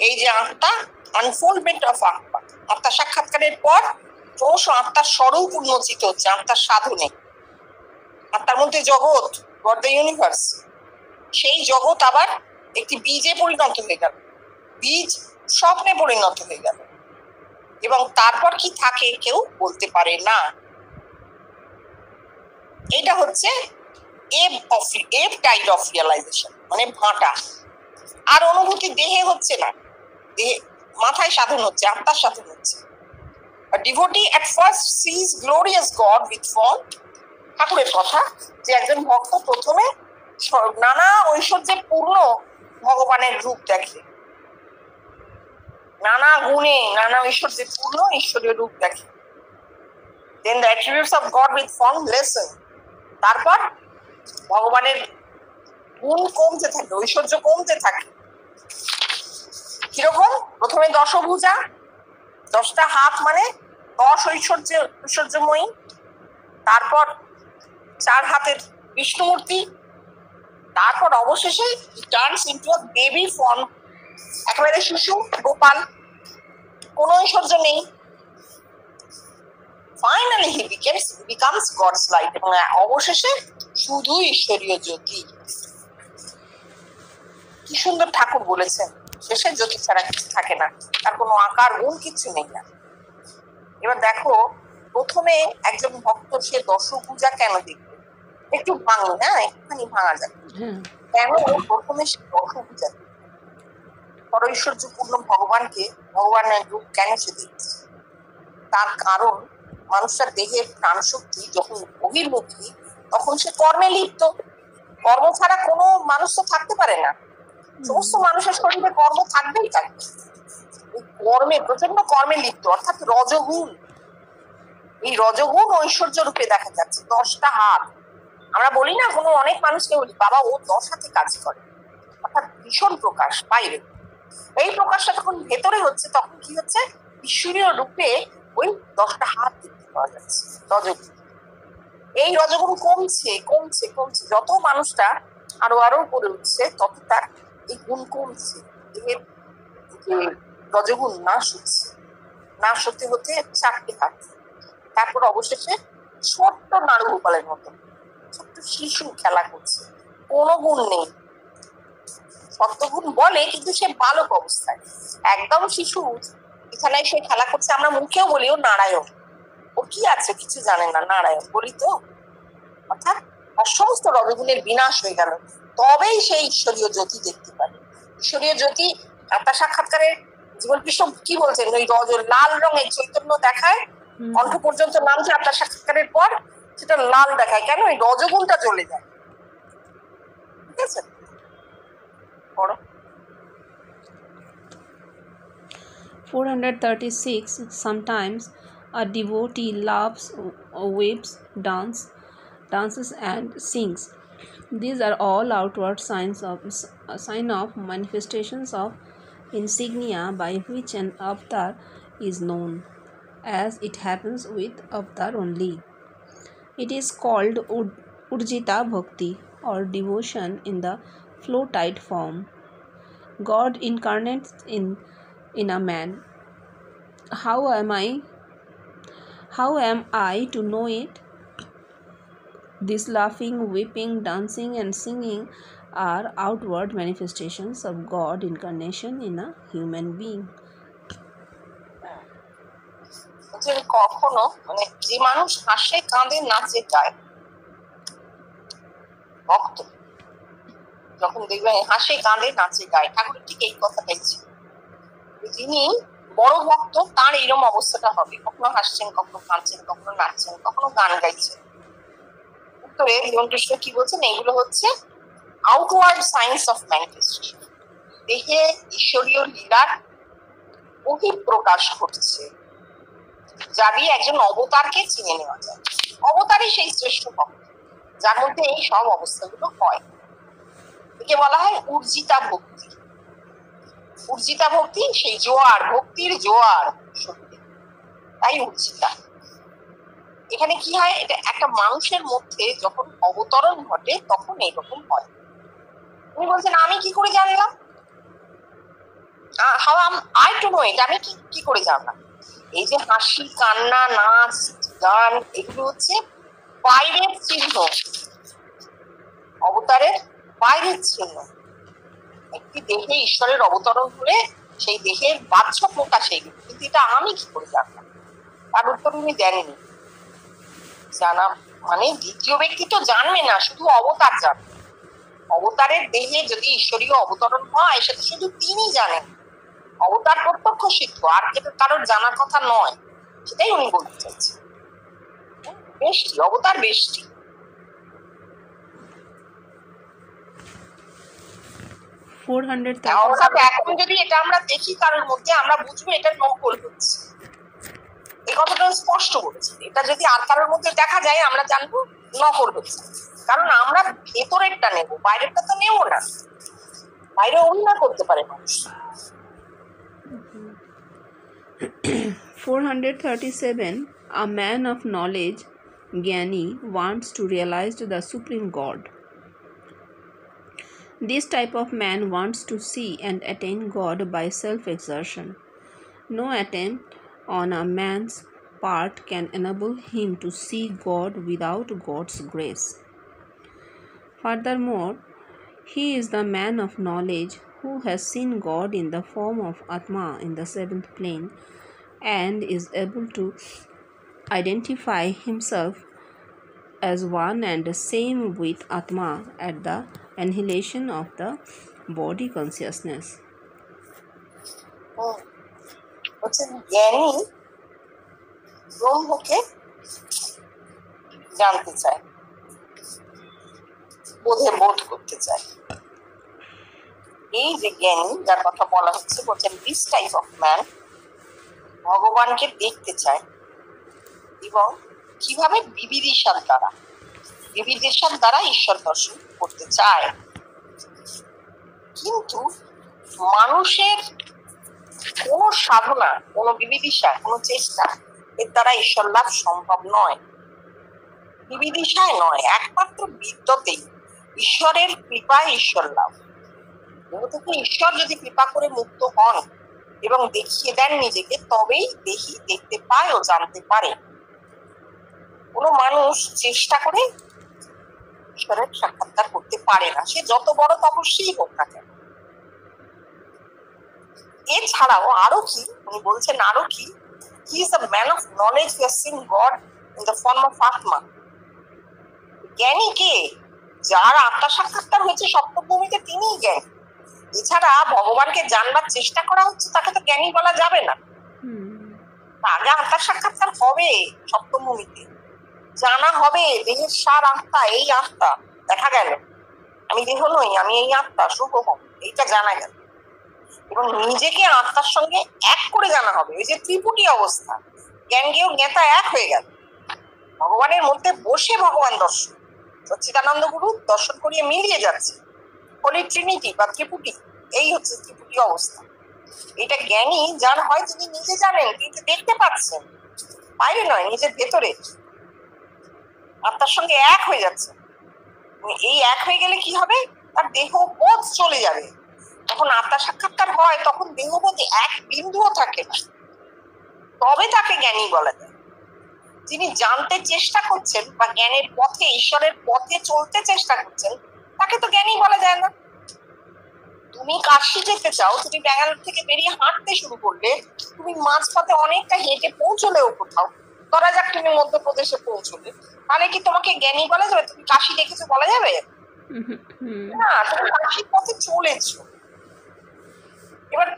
এই যে আত্মা, আনফোল্ডমেন্ট অফ আত্মা, আত্মা সাক্ষাৎকারের পর ক্রমশ আত্মার স্বরূপ উন্মোচিত হচ্ছে আত্মার সাধনে। আত্মার মধ্যে জগৎ, গড দ্য ইউনিভার্স, সেই জগৎ আবার একটি বীজে পরিণত হয়ে গেল, বীজ স্বপ্নে পরিণত হয়ে গেল, এবং তারপর কি থাকে কেউ বলতে পারে না। এটা হচ্ছে এব টাইড অফ রিয়েলাইজেশন, মানে ভাঁটা। আর অনুভূতি দেহে হচ্ছে না, দেহে মাথায় সাধন হচ্ছে, আত্মার সাধন হচ্ছে। A devotee at first sees glorious God with form. ঠাকুরের কথা যে একজন ভক্ত প্রথমে নানা ঐশ্বর্যে পূর্ণ ভগবানের রূপ দেখে, নানা গুণে নানা ঐশ্বর্যে পূর্ণ ঈশ্বরীয় রূপ দেখে। Then the attributes of God with form lessen. তারপর ভগবানের গুণ কমতে থাকে, ঐশ্বর্য কমতে থাকে। কিরকম? প্রথমে দশভুজা, 10টা হাত মানে 10 ঐশ্বর্যময়ী, তারপর 4 হাতের বিষ্ণুমূর্তি, তারপর অবশেষে turns into a baby form, একেবারে শিশু গোপাল, কোনো ঐশ্বর্য নেই। Finally he becomes God's light, এবং অবশেষে শুধু ঈশ্বরীয় জ্যোতি। কি সুন্দর ঠাকুর বলেছেন, শেষে জ্যোতি ছাড়া কিছু থাকে না, তার কোনো আকার গুণ কিছু নেই না। এবার দেখো, প্রথমে একজন ভক্ত সে দশভুজা কেন দেখবে, একটু ভাঙি না, একটুখানি ভাঙা যাবে। কেন প্রথমে সে দশভুজা, পরৈশ্বর্যপূর্ণ ভগবানকে, ভগবানের রূপ কেন সে দেখছে? তার কারণ মানুষের দেহের প্রাণ শক্তি যখন বহির্মুখী তখন সে কর্মে লিপ্ত। কর্ম ছাড়া কোনো মানুষ তো থাকতে পারে না, সমস্ত মানুষের শরীরে কর্ম থাকবেই থাকবে। কর্মে, প্রচন্ড কর্মে লিপ্ত, অর্থাৎ রজগুণ। এই রজগুণ ঐশ্বর্য রূপে দেখা যাচ্ছে। 10টা হাত, আমরা বলি না, কোনো অনেক মানুষকে বলি বাবা ও 10 হাতে কাজ করে, অর্থাৎ ভীষণ প্রকাশ বাইরে। এই প্রকাশটা যখন ভেতরে হচ্ছে তখন কি হচ্ছে, ঈশ্বরীয় রূপে ওই 10টা হাত দেখতে পাওয়া যাচ্ছে রজগুণ। এই রজগুণ কমছে কমছে কমছে, যত মানুষটা আরো আরো করে উঠছে তত তার এই গুণ কমছে, এর যে রজগুণ নাশ হচ্ছে। নাশ হতে হতে 4টে হাত, তারপর অবশেষে ছোট্ট নাড়ু গোপালের মতো ছোট্ট শিশু খেলা করছে, কোনো গুণ নেই। সত্যগুণ বলে কিন্তু সে বালক অবস্থায়, একদম শিশু, এখানে সে খেলা করছে। আমরা মুখেও বলি ও নারায়ণ, ও কি আছে কিছু জানে না, নারায়ণ বলি তো। অর্থাৎ আর সমস্ত রজগুণের বিনাশ হয়ে গেল, তবেই সেই ঈশ্বরীয় জ্যোতি দেখতে পারে। ঈশ্বরীয় জ্যোতি আত্মা সাক্ষাৎকারের জীবন কৃষ্ণ কি বলছেন, ওই লাল রঙের চৈতন্য দেখায়, কণ্ঠ পর্যন্ত নামছে আত্মা সাক্ষাৎকারের পর সেটা লাল দেখায়, কেন? ওই রজগুণটা চলে যায়। ঠিক আছে, পড়ো। 436. Sometimes a devotee laughs, weeps, dances and sings. These are all outward sign of manifestations of insignia by which an avatar is known, as it happens with avatar only. It is called Urjita Bhakti, or devotion in the flow tide form. God incarnates in a man. How am I to know it? This laughing, weeping, dancing and singing are outward manifestations of God incarnation in a human being. কখনো মানে যে মানুষ হাসে কাঁদে নাচে গায়, ভক্ত যখন দেখবেন হাসে কাঁদে নাচে গায়, ঠাকুরের ঠিক এই কথাটাই ছিল। যিনি বড় ভক্ত তার এইরকম অবস্থাটা হবে, কখনো হাসছেন, কখনো কাঁদছেন, কখনো নাচছেন, কখনো গান গাইছেন। উত্তরে জীবন কৃষ্ণ কি বলছেন, এইগুলো হচ্ছে আউটওয়ার্ড সাইন্স অফ ম্যানিফেস্টেশন, দেহে ঈশ্বরীয় লীলার বহিঃপ্রকাশ ঘটছে, যা দিয়ে একজন অবতারকে চিনে নেওয়া যায়। অবতারই সেই শ্রেষ্ঠ ভক্ত যার মধ্যে এই সব অবস্থাগুলো হয়। একে বলা হয় উর্জিতা ভক্তি। উর্জিতা ভক্তি সেই জোয়ার, ভক্তির জোয়ার শক্তি, তাই উর্জিতা। এখানে কি হয়, এটা একটা মানুষের মধ্যে যখন অবতরণ ঘটে তখন এইরকম হয়। উনি বলছেন আমি কি করে জানলাম, how am I to know it, আমি কি করে জানলাম? এই যে হাসি, কান্না, নাচ, গান, এগুলো হচ্ছে বাইরের চিহ্ন, অবতারের বাইরের চিহ্ন। একটি দেহে ঈশ্বরের অবতরণ করে সেই দেহের বাহ্য প্রকাশ এইগুলো, কিন্তু এটা আমি কি করে জানলাম? তার উত্তর উনি দেননি। জানা মানে দ্বিতীয় ব্যক্তি তো জানবে না, শুধু অবতার জানবে। অবতারের দেহে যদি ঈশ্বরীয় অবতরণ হয় সেটা শুধু তিনি জানেন, অবতার প্রত্যক্ষ সিদ্ধ, আর কারোর জানার কথা নয়, সেটাই উনি বলতে চাইছেন। বেষ্টি, অবতার বেষ্টি। এখন যদি এটা আমরা দেখি কারোর মধ্যে, আমরা বুঝবো এটা নকল হচ্ছে, এই কথাটা স্পষ্ট বলেছে। এটা যদি আর কারোর মধ্যে দেখা যায় আমরা জানবো নকল হচ্ছে, কারণ আমরা ভেতরেরটা নেব, বাইরেরটা তো নেব না। বাইরে অভিনয় করতে পারে মানুষ। 437. A man of knowledge, Gyani, wants to realize the Supreme God. This type of man wants to see and attain God by self-exertion. No attempt on a man's part can enable him to see God without God's grace. Furthermore, He is the man of knowledge who has seen God in the form of Atma in the seventh plane and is able to identify himself as one and the same with Atma at the annihilation of the body consciousness. হচ্ছে জ্ঞানী ব্রহ্মকে জানতে চায়, বোধ করতে চায়। এই যে জ্ঞানী যার কথা বলা হচ্ছে, বলছেন দিস টাইপ অফ ম্যান ভগবানকে দেখতে চায় এবং কিভাবে বিবিদিশার দ্বারা ঈশ্বর দর্শন করতে চায়। কিন্তু মানুষের কোনো সাধনা, কোনো বিবিদিশা, কোনো চেষ্টা এর দ্বারা ঈশ্বর লাভ সম্ভব নয়। বিবিদিশায় নয়, একমাত্র বিদ্যতেই ঈশ্বরের কৃপায় ঈশ্বর লাভ। ঈশ্বর যদি কৃপা করে মুক্ত হন এবং দেখিয়ে দেন নিজেকে, তবেই দেখতে পায় ও জানতে পারে। কোনো মানুষ চেষ্টা করে ঈশ্বরের সাক্ষাৎকার করতে পারে না, সে যত বড় তপস্বী হোক না কেন। এছাড়াও আরো কি উনি বলছেন, আরো কি, he is a man of knowledge who has seen god in the form of আত্মা। জ্ঞানী কে? যার আত্মা সাক্ষাৎকার হয়েছে সপ্তভূমিতে, তিনিই জ্ঞানী। এছাড়া ভগবানকে জানবার চেষ্টা করা হচ্ছে, তাকে তো জ্ঞানী বলা যাবে না। আগে আত্মার সাক্ষাৎকার হবে সপ্তভূমিতে, জানা হবে দেহের সার আত্মা, এই আত্মা দেখা গেল, আমি দেহ নই, আমি এই আত্মা, শুভ হোক, এইটা জানা গেল। এবং নিজেকে আত্মার সঙ্গে এক করে জানা হবে। ওই যে ত্রিপুটি অবস্থা, জ্ঞান জ্ঞেয় জ্ঞাতা এক হয়ে গেল, ভগবানের মধ্যে বসে ভগবান দর্শন, সচ্চিদানন্দ গুরু দর্শন করিয়ে মিলিয়ে যাচ্ছে। হোলি ট্রিনিটি বা ত্রিপুটি, এই হচ্ছে ত্রিপুটি অবস্থা। এটা জ্ঞানী যার হয়, তিনি নিজে জানেন, কিন্তু দেখতে পাচ্ছেন, বাইরে নয়, নিজের ভেতরে আত্মার সঙ্গে এক হয়ে যাচ্ছে। এই এক হয়ে গেলে কি হবে? তার দেহ বোধ চলে যাবে। যখন আত্মার সাক্ষাৎকার হয়, তখন দেহবোধ এক বিন্দুও থাকে না, তবে তাকে জ্ঞানী বলা যায়। যিনি জানতে চেষ্টা করছেন বা জ্ঞানের পথে, ঈশ্বরের পথে চলতে চেষ্টা করছেন, তাকে তো জ্ঞানী বলা যায় না। তুমি কাশি যেতে চাও, তুমি ব্যাঙ্গালোর থেকে বেরিয়ে হাঁটতে শুরু করলে, তুমি মাঝপথে অনেকটা হেঁটে পৌঁছলেও কোথাও, ধরা যাক তুমি মধ্যপ্রদেশে পৌঁছলে, তাহলে কি তোমাকে জ্ঞানী বলা যাবে? তুমি কাশি দেখেছো বলা যাবে না, তুমি কাশির পথে চলেছো। এবার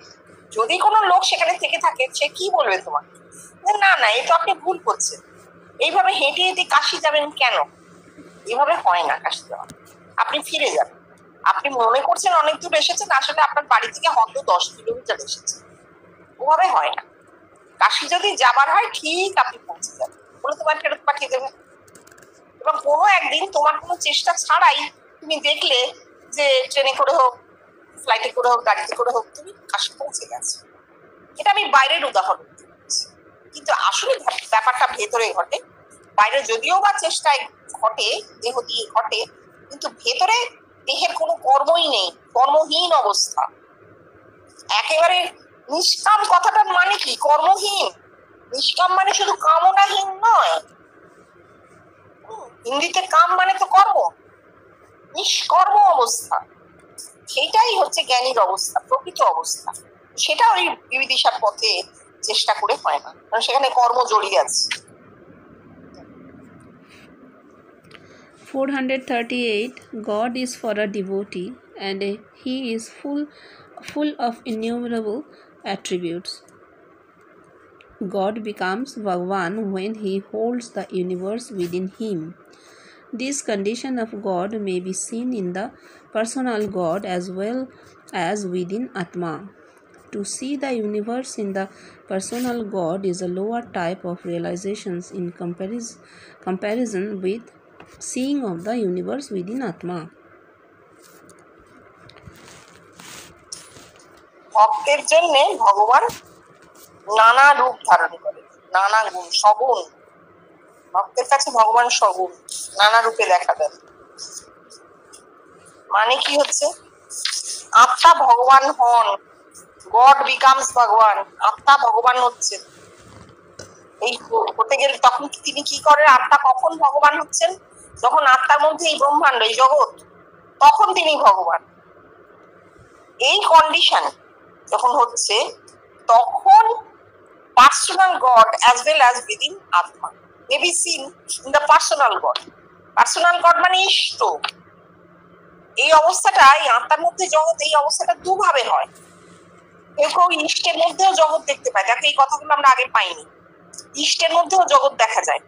যদি কোনো লোক সেখানে থেকে থাকে, সে কি বলবে তোমাকে? না না, এই তো আপনি ভুল করছেন, এইভাবে হেঁটে হেঁটে কাশি যাবেন কেন? এভাবে হয় না কাশি যাওয়া। আপনি ফিরে যাবেন, আপনি মনে করছেন অনেক দূর এসেছেন, আসলে আপনার বাড়ি থেকে হয়তো 10 কিলোমিটার এসেছে। ওভাবে হয় না। কাশি যদি যাবার হয়, ঠিক আপনি পৌঁছে যাবেন, বলে তোমার ফেরত পাঠিয়ে দেবে। এবং কোনো একদিন তোমার কোনো চেষ্টা ছাড়াই তুমি দেখলে যে ট্রেনে করে হোক, ফ্লাইটে করে হোক, গাড়িতে করে হোক, তুমি কাশি পৌঁছে গেছো। এটা আমি বাইরের উদাহরণ দিচ্ছি, কিন্তু আসলে ব্যাপারটা ভেতরে ঘটে। বাইরে যদিও বা চেষ্টায় ঘটে, দেহ দিয়ে ঘটে, কিন্তু ভেতরে দেহের কোনো কর্মই নেই, কর্মহীন অবস্থা। একেবারে নিষ্কাম কথাটার মানে কি? কর্মহীন। নিষ্কাম মানে শুধু কামনাহীন নয়, হিন্দিতে কাম মানে তো কর্ম, নিষ্কর্ম অবস্থা। সেটাই হচ্ছে জ্ঞানীর অবস্থা, প্রকৃত অবস্থা। সেটা ওই বিবিদিশার পথে চেষ্টা করে হয় না, কারণ সেখানে কর্ম জড়িয়ে আছে। 438. God is for a devotee and he is full of innumerable attributes. God becomes Bhagwan when he holds the universe within him. This condition of God may be seen in the personal God as well as within Atma. To see the universe in the personal God is a lower type of realizations in comparison with seeing of the universe within Atma. ভক্তের জন্য ভগবান নানা রূপ ধারণ করে, নানা গুণ, সগুণ। ভক্তের কাছে ভগবান সগুণ, নানা রূপে দেখা দেন। মানে কি হচ্ছে? আত্মা ভগবান হন, গড বিকামস ভগবান, আত্মা ভগবান হচ্ছে। এই হতে গেলে তখন তিনি কি করেন? আত্মা কখন ভগবান হচ্ছেন? যখন আত্মার মধ্যে এই ব্রহ্মাণ্ড, এই জগৎ, তখন তিনি ভগবান। এই কন্ডিশন যখন হচ্ছে তখন personal god as well as within atma may be seen in the personal god. Personal god মানে ইষ্ট। এই অবস্থাটা, এই আত্মার মধ্যে জগৎ, এই অবস্থাটা দুভাবে হয়। কেউ কেউ ইষ্টের মধ্যেও জগৎ দেখতে পায়, দেখো এই কথাগুলো আমরা আগে পাইনি। ইষ্টের মধ্যেও জগৎ দেখা যায়,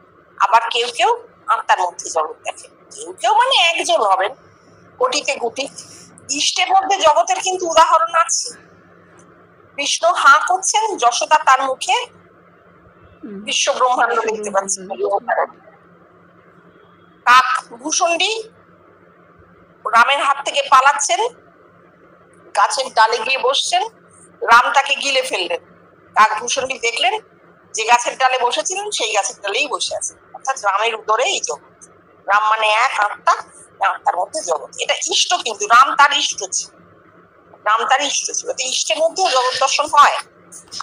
আবার কেউ কেউ আত্মার মধ্যে জগৎ দেখে। কেউ কেউ মানে একজন হবেন কোটিতে কোটি। ইষ্টের মধ্যে জগতের কিন্তু উদাহরণ আছে। কৃষ্ণ হাঁ করছেন, যশোদা তার মুখে বিশ্ব ব্রহ্মাণ্ড দেখতে পাচ্ছেন। কাক ভূষণ্ডী রামের হাত থেকে পালাচ্ছেন, গাছের ডালে গিয়ে বসছেন, রাম তাকে গিলে ফেললেন। কাক ভূষণ্ডী দেখলেন যে গাছের ডালে বসেছিলেন সেই গাছের ডালেই বসে আছে, অর্থাৎ রামের উদরে এই জগৎ। রাম মানে এক আত্মা, আত্মার মধ্যে জগৎ। এটা ইষ্ট, কিন্তু রাম তার ইষ্ট ছিল, রাম তার ইষ্ট ছিল। তো ইষ্টের মধ্যেও জগৎ দর্শন হয়,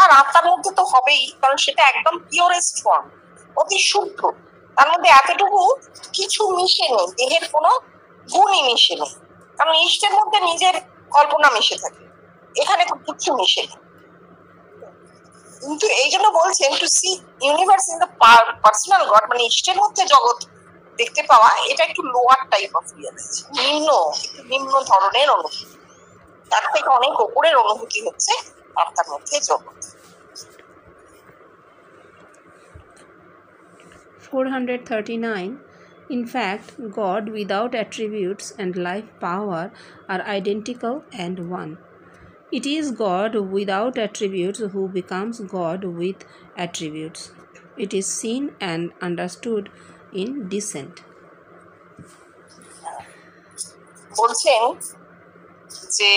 আর আত্মার মধ্যে তো হবেই, কারণ সেটা একদম পিওরেস্ট ফর্ম, অতি শুদ্ধ। তার মধ্যে এতটুকু কিছু মিশে নেই, দেহের কোনো গুণই মিশে নেই, কারণ ইষ্টের মধ্যে নিজের কল্পনা মিশে থাকে, এখানে তো কিছু মিশে নেই। কিন্তু এই জন্য বলছেন to see universe in the personal god, মানে ইষ্টের মধ্যে জগৎ দেখতে পাওয়া, এটা একটু লোয়ার টাইপ অফ রিয়ালাইজ, নিম্ন ধরনের অনুভূতি। তার থেকে অনেক উপরের অনুভূতি হচ্ছে আত্মার মধ্যে জগৎ। 439. In fact, God without attributes and life power are identical and one. It is God without attributes who becomes God with attributes. It is seen and understood in descent. বলছেন যে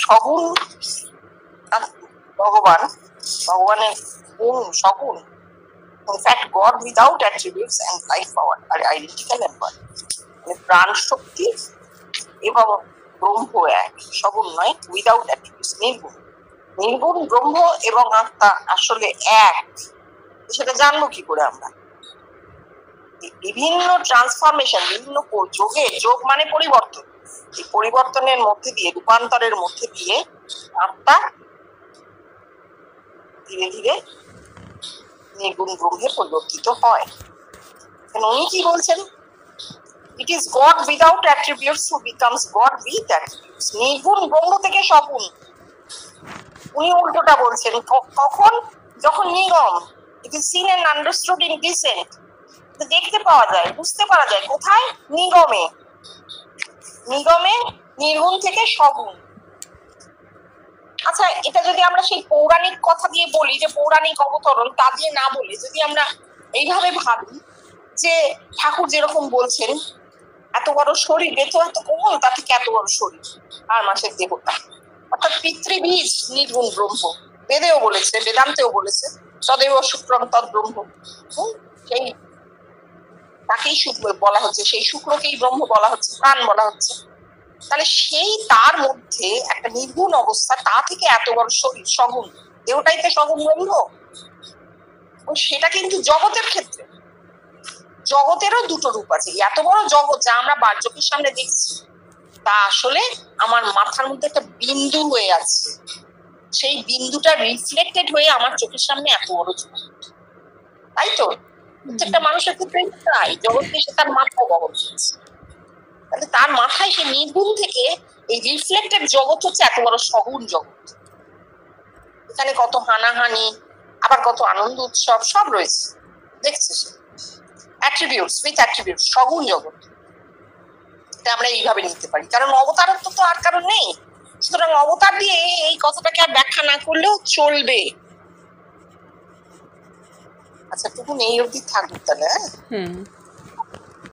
সগুণ ভগবানের গুণ সগুণ। In fact, God without attributes and life power are identical and one. মানে প্রাণ শক্তি এবং ব্রহ্ম এক, সগুণ নয়, উইদাউট অ্যাট্রিবিউটস, নির্গুণ। নির্গুণ ব্রহ্ম এবং আত্মা আসলে এক, সেটা জানবো কি করে আমরা? বিভিন্ন ট্রান্সফরমেশন, বিভিন্ন যোগ মানে পরিবর্তন, এই পরিবর্তনের মধ্যে দিয়ে, রূপান্তরের মধ্যে দিয়ে আত্মা ধীরে ধীরে নির্গুণ ব্রহ্মে পরিবর্তিত হয়। উনি কি বলছেন? It is god without attributes who becomes god with attributes. নির্গুণ ব্রহ্ম থেকে সগুণ। উনি উল্টোটা বলছেন, কখন? যখন নিগম, it is seen and understood in descent. দেখতে পাওয়া যায়, বুঝতে পারা যায় কোথায়? নিগমে। নিগমে নির্গুণ থেকে সগুণ। আচ্ছা, এটা যদি আমরা সেই পৌরাণিক কথা দিয়ে বলি, যে পৌরাণিক অবতরণ, তা দিয়ে না বলে যদি আমরা এইভাবে ভাবি যে ঠাকুর যেরকম বলছেন এত বড় শরীর, বেতো এত কোমল, তা থেকে এত বড় শরীর আর মাসের দেহটা, অর্থাৎ পিতৃবীজ নির্গুণ ব্রহ্ম। বেদেও বলেছে, বেদান্তেও বলেছে, তদেব শুক্রম তদ ব্রহ্ম। সেই তাকেই শুক্র বলা হচ্ছে, সেই শুক্রকেই ব্রহ্ম বলা হচ্ছে, প্রাণ বলা হচ্ছে। তাহলে সেই তার মধ্যে একটা নির্গুণ অবস্থা, তা থেকে এত বড় শরীর সগুণ, দেহটাই তো সগুণ ব্রহ্ম। সেটা কিন্তু জগতের ক্ষেত্রে, জগতেরও দুটো রূপ আছে। এত বড় জগৎ যা আমরা চোখের সামনে দেখছি, তা আসলে আমার মাথার মধ্যে একটা বিন্দু হয়ে আছে, সেই বিন্দুটা রিফ্লেক্টেড হয়ে আমার চোখের সামনে এত বড় জগৎ। তাই তো প্রত্যেকটা মানুষের ক্ষেত্রে তাই, জগৎকে সে তার মাথায় বহন করছে। তাহলে তার মাথায় সে নির্গুণ থেকে এই রিফ্লেক্টেড জগৎ হচ্ছে এত বড় সগুণ জগৎ। এখানে কত হানাহানি, আবার কত আনন্দ উৎসব সব রয়েছে, দেখছে সে। অ্যাট্রিবিউটস উইথ অ্যাট্রিবিউটস, সগুণ জগৎ। এটা আমরা এইভাবে নিতে পারি, কারণ অবতারত্ব তো আর কারণ নেই। সুতরাং অবতার দিয়ে এই কথাটাকে আর ব্যাখ্যা না করলেও চলবে। আচ্ছা, টুকুন এই অবধি থাকুক তাহলে। হ্যাঁ।